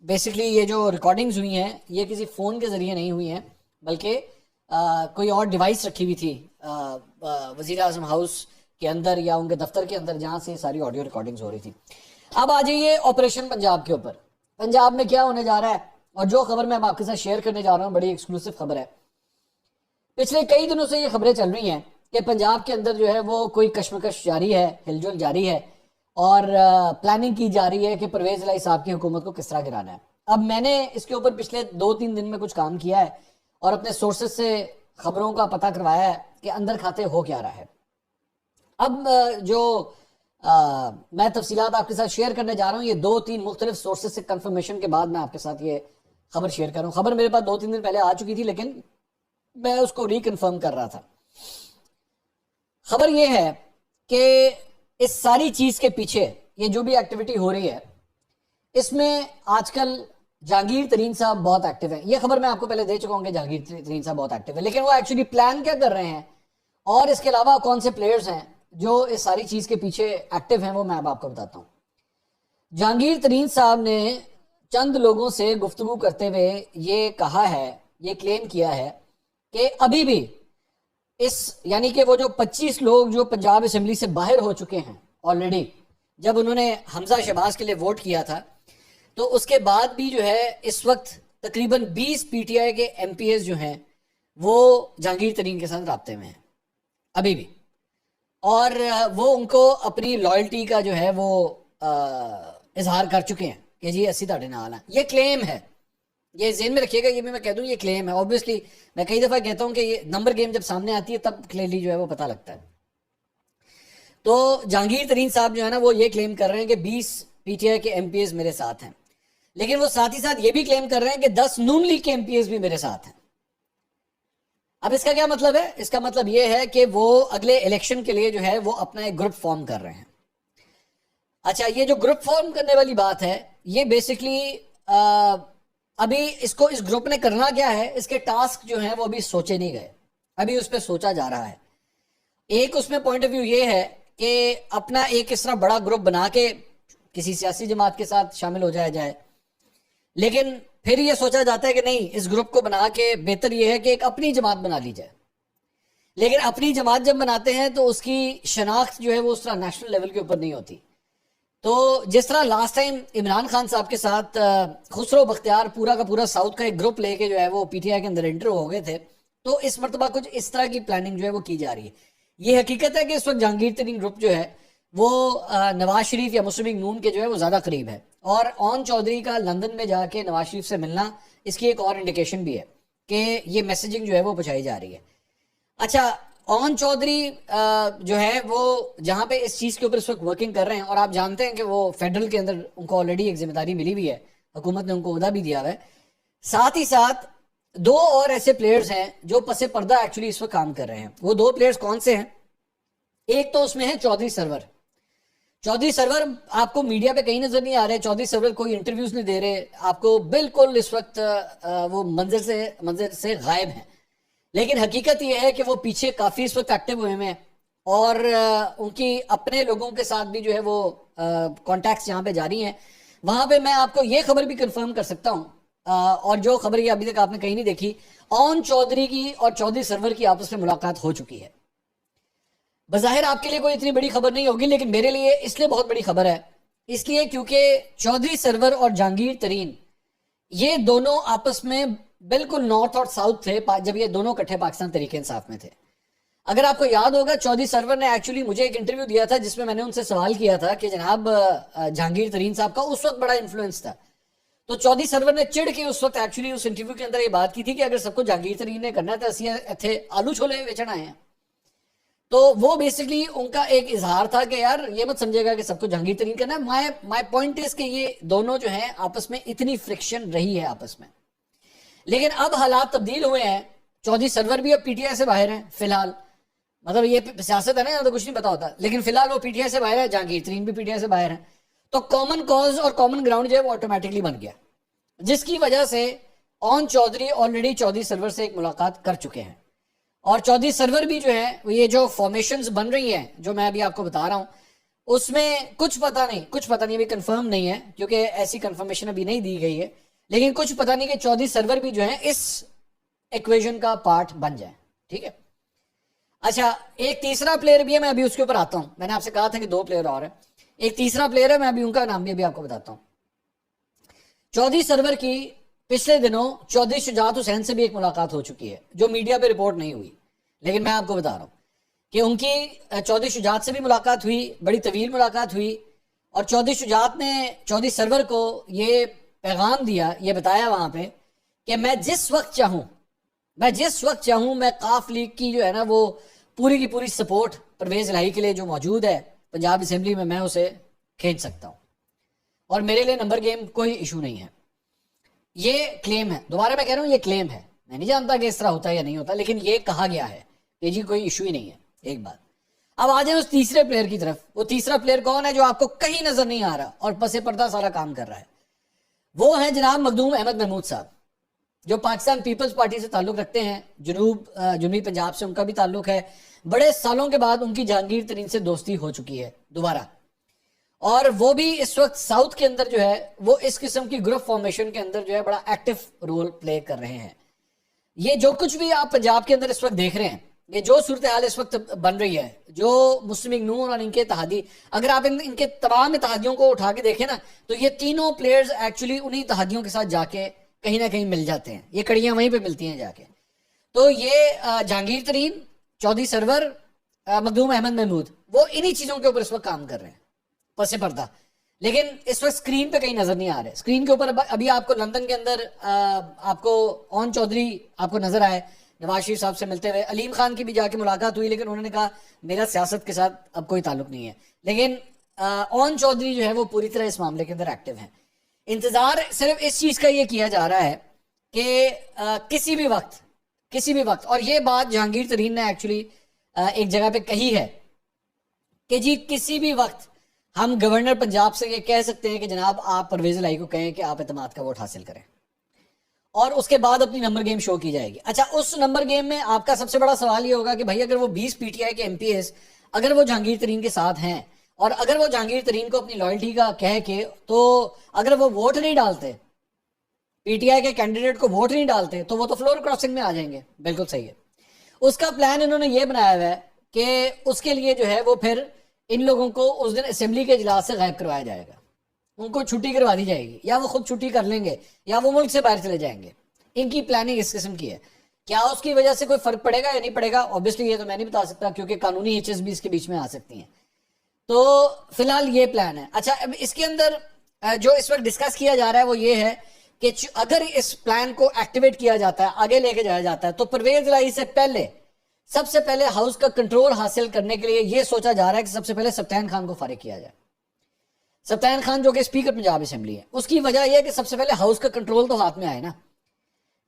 Basically یہ جو recordings ہوئی ہیں یہ کسی فون کے ذریعے نہیں ہوئی ہیں بلکہ کوئی اور ڈیوائس رکھی ہوئی تھی وزیر اعظم ہاؤس کے اندر یا ان کے دفتر کے اندر جہاں سے ساری آڈیو ریکارڈنگز ہو رہی تھی. اب آ جائیے آپریشن پنجاب کے اوپر. پنجاب میں کیا ہونے جا رہا ہے اور جو خبر میں آپ کے ساتھ شیئر کرنے جا رہا ہوں بڑی ایکسکلوسیو خبر ہے. پچھلے کئی دنوں سے یہ خبریں چل رہی ہیں کہ پنجاب کے اندر جو ہے وہ کوئی کشمکش جاری ہے, ہلجل جاری ہے اور پلاننگ کی جا رہی ہے کہ پرویز الہی صاحب کی حکومت کو کس طرح گرانا ہے. اب میں نے اس کے اوپر پچھلے 2-3 دن میں کچھ کام کیا ہے اور اپنے سورسز سے خبروں کا پتہ کروایا ہے کہ اندر کھاتے ہو کیا رہا ہے. اب جو میں تفصیلات آپ کے ساتھ شیئر کرنے جا رہا ہوں یہ 2-3 مختلف سورسز سے کنفرمیشن کے بعد میں آپ کے ساتھ یہ خبر شیئر کر رہا ہوں. خبر میرے پاس 2-3 دن پہلے آ چکی تھی لیکن میں اس کو ریکنفرم کر رہا تھا. خبر یہ ہے کہ اس ساری چیز کے پیچھے یہ جو بھی ایکٹیویٹی ہو رہی ہے اس میں آج کل جہانگیر ترین صاحب بہت ایکٹیو ہیں. یہ خبر میں آپ کو پہلے دے چکا ہوں کہ جہانگیر ترین صاحب بہت ایکٹیو ہیں, لیکن وہ ایکچولی پلان کیا کر رہے ہیں اور اس کے علاوہ کون سے پلیئرز ہیں جو اس ساری چیز کے پیچھے ایکٹیو ہیں وہ میں اب آپ کو بتاتا ہوں. جہانگیر ترین صاحب نے چند لوگوں سے گفتگو کرتے ہوئے یہ کہا ہے, یہ کلیم کیا ہے کہ ابھی بھی اس یعنی کہ وہ جو 25 لوگ جو پنجاب اسمبلی سے باہر ہو چکے ہیں آلریڈی, جب انہوں نے حمزہ شہباز کے لیے ووٹ کیا تھا تو اس کے بعد بھی جو ہے اس وقت تقریباً 20 پی ٹی آئی کے ایم پی ایز جو ہیں وہ جہانگیر ترین کے ساتھ رابطے میں ہیں ابھی بھی, اور وہ ان کو اپنی لائلٹی کا جو ہے وہ اظہار کر چکے ہیں کہ جی اسی تاڑے نال ہیں. یہ کلیم ہے, یہ ذہن میں رکھیے گا, یہ بھی میں کہہ دوں یہ کلیم ہے. اوبویسلی میں کئی دفعہ کہتا ہوں کہ یہ نمبر گیم جب سامنے آتی ہے تب کلیئرلی جو ہے وہ پتہ لگتا ہے. تو جہانگیر ترین صاحب جو ہے نا وہ یہ کلیم کر رہے ہیں کہ 20 پی ٹی آئی کے ایم پی ایز میرے ساتھ ہیں, لیکن وہ ساتھ ہی ساتھ یہ بھی کلیم کر رہے ہیں کہ 10 نون لیگ کے ایم پی ایز بھی میرے ساتھ ہیں. اب اس کا کیا مطلب ہے؟ اس کا مطلب یہ ہے کہ وہ اگلے الیکشن کے لیے جو ہے وہ اپنا ایک گروپ فارم کر رہے ہیں. اچھا, یہ جو گروپ فارم کرنے والی بات ہے یہ بیسکلی ابھی اس کو اس گروپ نے کرنا کیا ہے, اس کے ٹاسک جو ہیں وہ ابھی سوچے نہیں گئے, ابھی اس پہ سوچا جا رہا ہے. ایک اس میں پوائنٹ آف ویو یہ ہے کہ اپنا ایک اس طرح بڑا گروپ بنا کے کسی سیاسی جماعت کے ساتھ شامل ہو جائے, لیکن پھر یہ سوچا جاتا ہے کہ نہیں, اس گروپ کو بنا کے بہتر یہ ہے کہ ایک اپنی جماعت بنا لی جائے. لیکن اپنی جماعت جب بناتے ہیں تو اس کی شناخت جو ہے وہ اس طرح نیشنل لیول کے اوپر نہیں ہوتی. تو جس طرح لاسٹ ٹائم عمران خان صاحب کے ساتھ خسرو بختیار پورا کا پورا ساؤتھ کا ایک گروپ لے کے جو ہے وہ پی ٹی آئی کے اندر انٹر ہو گئے تھے, تو اس مرتبہ کچھ اس طرح کی پلاننگ جو ہے وہ کی جا رہی ہے. یہ حقیقت ہے کہ اس وقت جہانگیر ترین گروپ جو ہے وہ نواز شریف یا مسلم لیگ نون کے جو ہے وہ زیادہ قریب ہے, اور اون چودھری کا لندن میں جا کے نواز شریف سے ملنا اس کی ایک اور انڈیکیشن بھی ہے کہ یہ میسیجنگ جو ہے وہ پہنچائی جا رہی ہے. اچھا, اون چودھری جو ہے وہ جہاں پہ اس چیز کے اوپر اس وقت ورکنگ کر رہے ہیں, اور آپ جانتے ہیں کہ وہ فیڈرل کے اندر ان کو آلریڈی ایک ذمہ داری ملی ہوئی ہے, حکومت نے ان کو عہدہ بھی دیا ہوا ہے. ساتھ ہی ساتھ 2 اور ایسے پلیئرز ہیں جو پس پردہ ایکچولی اس وقت کام کر رہے ہیں. وہ 2 پلیئرز کون سے ہیں؟ ایک تو اس میں ہے چودھری سرور. چودھری سرور آپ کو میڈیا پہ کہیں نظر نہیں آ رہے, چودھری سرور کوئی انٹرویوز نہیں دے رہے, آپ کو بالکل اس وقت وہ منظر سے غائب ہیں. لیکن حقیقت یہ ہے کہ وہ پیچھے کافی اس وقت ایکٹیو ہوئے ہیں, اور ان کی اپنے لوگوں کے ساتھ بھی جو ہے وہ کانٹیکٹس یہاں پہ جاری ہیں. وہاں پہ میں آپ کو یہ خبر بھی کنفرم کر سکتا ہوں, اور جو خبر یہ ابھی تک آپ نے کہیں نہیں دیکھی, اون چودھری کی اور چودھری سرور کی آپس میں ملاقات ہو چکی ہے. بظاہر آپ کے لیے کوئی اتنی بڑی خبر نہیں ہوگی, لیکن میرے لیے اس لیے بہت بڑی خبر ہے, اس لیے کیونکہ چودھری سرور اور جہانگیر ترین یہ دونوں آپس میں بالکل نارتھ اور ساؤتھ تھے جب یہ دونوں کٹھے پاکستان تحریک انصاف میں تھے. اگر آپ کو یاد ہوگا, چودھری سرور نے ایکچولی مجھے ایک انٹرویو دیا تھا جس میں میں نے ان سے سوال کیا تھا کہ جناب جہانگیر ترین صاحب کا اس وقت بڑا انفلوئنس تھا, تو چودھری سرور نے چڑھ کے اس وقت ایکچولی اس انٹرویو کے اندر یہ بات کی تھی کہ اگر سب کو جہانگیر ترین نے کرنا ہے تو اسی اتنے آلو چھولے بیچن آئے ہیں. تو وہ بیسکلی ان کا ایک اظہار تھا کہ یار یہ مت سمجھے گا کہ سب کو جہانگیر ترین کرنا ہے. مائی پوائنٹ از کہ یہ دونوں جو ہیں آپس میں اتنی فرکشن رہی ہے آپس میں, لیکن اب حالات تبدیل ہوئے ہیں. چودھری سرور بھی اب پی ٹی آئی سے باہر ہیں فی الحال, مطلب یہ سیاست ہے نا, یہاں تو کچھ نہیں پتا ہوتا, لیکن فی الحال وہ پی ٹی آئی سے باہر ہے, جہانگیر ترین بھی پی ٹی آئی سے باہر ہیں. تو کامن کاز اور کامن گراؤنڈ جو ہے وہ آٹومیٹکلی بن گیا, جس کی وجہ سے اون چودھری آلریڈی چودھری سرور سے ایک ملاقات کر چکے ہیں, اور چودھری سرور بھی جو ہے یہ جو فارمیشنز بن رہی ہیں جو میں ابھی آپ کو بتا رہا ہوں اس میں کچھ پتہ نہیں ابھی کنفرم نہیں ہے کیونکہ ایسی کنفرمیشن ابھی نہیں دی گئی ہے، لیکن کچھ پتہ نہیں کہ چودھری سرور بھی جو ہے اس ایکویژن کا پارٹ بن جائے. ٹھیک ہے. اچھا ایک تیسرا پلیئر بھی ہے، میں ابھی اس کے اوپر آتا ہوں. میں نے آپ سے کہا تھا کہ 2 پلیئر اور ہیں، ایک تیسرا پلیئر ہے، میں ابھی ان کا نام بھی ابھی آپ کو بتاتا ہوں. چودھری سرور کی پچھلے دنوں چودھری شجاعت حسین سے بھی ایک ملاقات ہو چکی ہے جو میڈیا پہ رپورٹ نہیں ہوئی، لیکن میں آپ کو بتا رہا ہوں کہ ان کی چودھری شجاعت سے بھی ملاقات ہوئی، بڑی طویل ملاقات ہوئی، اور چودھری شجاعت نے چودھری سرور کو یہ پیغام دیا، یہ بتایا وہاں پہ کہ میں جس وقت چاہوں میں قاف لیگ کی جو ہے نا وہ پوری کی پوری سپورٹ پرویز الہی کے لیے جو موجود ہے پنجاب اسمبلی میں اسے کھینچ سکتا ہوں، اور میرے لیے نمبر گیم کوئی ایشو نہیں ہے. یہ کلیم ہے، دوبارہ میں کہہ رہا ہوں یہ کلیم ہے، میں نہیں جانتا کہ اس طرح ہوتا ہے یا نہیں ہوتا، لیکن یہ کہا گیا ہے کہ جی کوئی ایشو ہی نہیں ہے. ایک بات. اب آ جائیں اس تیسرے پلیئر کی طرف. وہ تیسرا پلیئر کون ہے جو آپ کو کہیں نظر نہیں آ رہا اور پس پردہ سارا کام کر رہا ہے؟ وہ ہے جناب مخدوم احمد محمود صاحب، جو پاکستان پیپلز پارٹی سے تعلق رکھتے ہیں، جنوبی پنجاب سے ان کا بھی تعلق ہے. بڑے سالوں کے بعد ان کی جہانگیر ترین سے دوستی ہو چکی ہے دوبارہ، اور وہ بھی اس وقت ساؤتھ کے اندر جو ہے وہ اس قسم کی گروپ فارمیشن کے اندر جو ہے بڑا ایکٹیو رول پلے کر رہے ہیں. یہ جو کچھ بھی آپ پنجاب کے اندر اس وقت دیکھ رہے ہیں، یہ جو صورتحال اس وقت بن رہی ہے، جو مسلم لیگ نون اور ان کے اتحادی، اگر آپ ان کے تمام اتحادیوں کو اٹھا کے دیکھیں نا تو یہ تینوں پلیئرز ایکچولی انہی اتحادیوں کے ساتھ جا کے کہیں نہ کہیں مل جاتے ہیں، یہ کڑیاں وہیں پہ ملتی ہیں جا کے. تو یہ جہانگیر ترین، چودھری سرور، مخدوم احمد محمود، وہ انہی چیزوں کے اوپر اس وقت کام کر رہے ہیں پس پردہ، لیکن اس وقت سکرین پہ کہیں نظر نہیں آ رہے. سکرین کے اوپر ابھی آپ کو لندن کے اندر آپ کو اون چودھری آپ کو نظر آئے نواز شریف صاحب سے ملتے ہوئے. علیم خان کی بھی جا کے ملاقات ہوئی، لیکن انہوں نے کہا میرا سیاست کے ساتھ اب کوئی تعلق نہیں ہے. لیکن اون چودھری جو ہے وہ پوری طرح اس معاملے کے اندر ایکٹیو ہیں. انتظار صرف اس چیز کا یہ کیا جا رہا ہے کہ کسی بھی وقت اور یہ بات جہانگیر ترین نے ایکچولی ایک جگہ پہ کہی ہے کہ جی کسی بھی وقت ہم گورنر پنجاب سے یہ کہہ سکتے ہیں کہ جناب آپ پرویز الہی کو کہیں کہ آپ اعتماد کا ووٹ حاصل کریں، اور اس کے بعد اپنی نمبر گیم شو کی جائے گی. اچھا اس نمبر گیم میں آپ کا سب سے بڑا سوال یہ ہوگا کہ بھائی اگر وہ 20 پی ٹی آئی کے ایم پی ایس اگر وہ جہانگیر ترین کے ساتھ ہیں، اور اگر وہ جہانگیر ترین کو اپنی لائلٹی کا کہہ کے، تو اگر وہ ووٹ نہیں ڈالتے، پی ٹی آئی کے کینڈیڈیٹ کو ووٹ نہیں ڈالتے، تو وہ تو فلور کراسنگ میں آ جائیں گے. بالکل صحیح ہے. اس کا پلان انہوں نے یہ بنایا ہوا ہے کہ اس کے لیے جو ہے وہ پھر ان لوگوں کو اس دن اسمبلی کے اجلاس سے غائب کروایا جائے گا، ان کو چھٹی کروا دی جائے گی، یا وہ خود چھٹی کر لیں گے یا وہ ملک سے باہر چلے جائیں گے. ان کی پلاننگ اس قسم کی ہے. کیا اس کی وجہ سے کوئی فرق پڑے گا یا نہیں پڑے گا، اوبیسلی یہ تو میں نہیں بتا سکتا کیونکہ قانونی ایچز بھی اس کے بیچ میں آ سکتی ہیں. تو فی الحال یہ پلان ہے. اچھا اب اس کے اندر جو اس وقت ڈسکس کیا جا رہا ہے وہ یہ ہے کہ اگر اس پلان کو ایکٹیویٹ کیا جاتا ہے، آگے لے کے جایا جاتا ہے، تو پرویز الہی سے سب سے پہلے ہاؤس کا کنٹرول حاصل کرنے کے لیے یہ سوچا جا رہا ہے کہ سب سے پہلے سبطین خان کو فارغ کیا جائے. سبطین خان جو کہ اسپیکر پنجاب اسمبلی ہے، اس کی وجہ یہ ہے کہ سب سے پہلے ہاؤس کا کنٹرول تو ہاتھ میں آئے نا.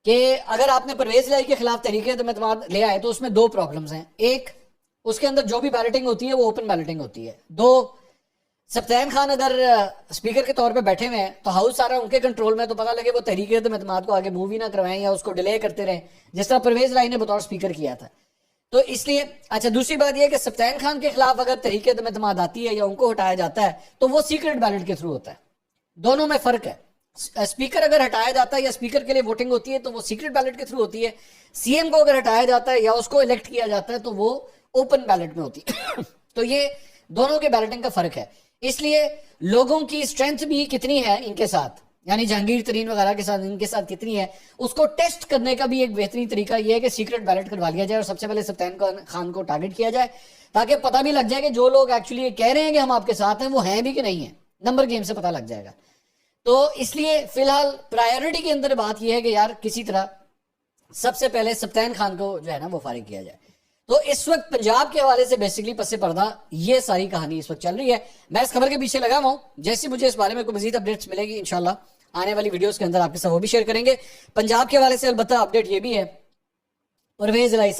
کہ اگر آپ نے پرویز الہی کے خلاف تحریک اعتماد لے آئے تو اس میں 2 پرابلمز ہیں. ایک، اس کے اندر جو بھی بیلٹنگ ہوتی ہے وہ اوپن بیلٹنگ ہوتی ہے. 2، سبطین خان اگر اسپیکر کے طور پہ بیٹھے ہوئے ہیں تو ہاؤس سارا ان کے کنٹرول میں، تو پتہ لگے وہ تحریک اعتماد کو آگے موو ہی نہ کروائیں یا اس کو ڈیلے کرتے رہیں، جس طرح پرویز الہی نے بطور اسپیکر کیا تھا. تو اس لیے اچھا دوسری بات یہ کہ سبطین خان کے خلاف اگر تحریک اعتماد آتی ہے یا ان کو ہٹایا جاتا ہے تو وہ سیکرٹ بیلٹ کے تھرو ہوتا ہے. دونوں میں فرق ہے. اسپیکر اگر ہٹایا جاتا ہے یا اسپیکر کے لیے ووٹنگ ہوتی ہے تو وہ سیکرٹ بیلٹ کے تھرو ہوتی ہے. سی ایم کو اگر ہٹایا جاتا ہے یا اس کو الیکٹ کیا جاتا ہے تو وہ اوپن بیلٹ میں ہوتی ہے. تو یہ دونوں کے بیلٹنگ کا فرق ہے. اس لیے لوگوں کی اسٹرینتھ بھی کتنی ہے ان کے ساتھ، یعنی جہانگیر ترین وغیرہ کے ساتھ ان کے ساتھ کتنی ہے، اس کو ٹیسٹ کرنے کا بھی ایک بہترین طریقہ یہ ہے کہ سیکرٹ بیلٹ کروا لیا جائے اور سب سے پہلے سبطین خان کو ٹارگٹ کیا جائے، تاکہ پتہ بھی لگ جائے کہ جو لوگ ایکچولی کہہ رہے ہیں کہ ہم آپ کے ساتھ ہیں وہ ہیں بھی کہ نہیں ہیں. نمبر گیم سے پتہ لگ جائے گا. تو اس لیے فی الحال پرائیورٹی کے اندر بات یہ ہے کہ یار کسی طرح سب سے پہلے سبطین خان کو جو ہے نا وہ فارغ کیا جائے. تو اس وقت پنجاب کے حوالے سے بیسیکلی پس پردہ یہ ساری کہانی اس وقت چل رہی ہے. میں اس خبر کے پیچھے لگا ہوا ہوں، جیسے مجھے اس بارے میں کوئی مزید اپڈیٹس ملے گی انشاءاللہ آنے والی ویڈیوز کے اندر آپ کے ساتھ وہ بھی شیئر کریں گے. پنجاب کے حوالے سے البتہ اپڈیٹ یہ بھی ہے، پرویز الہی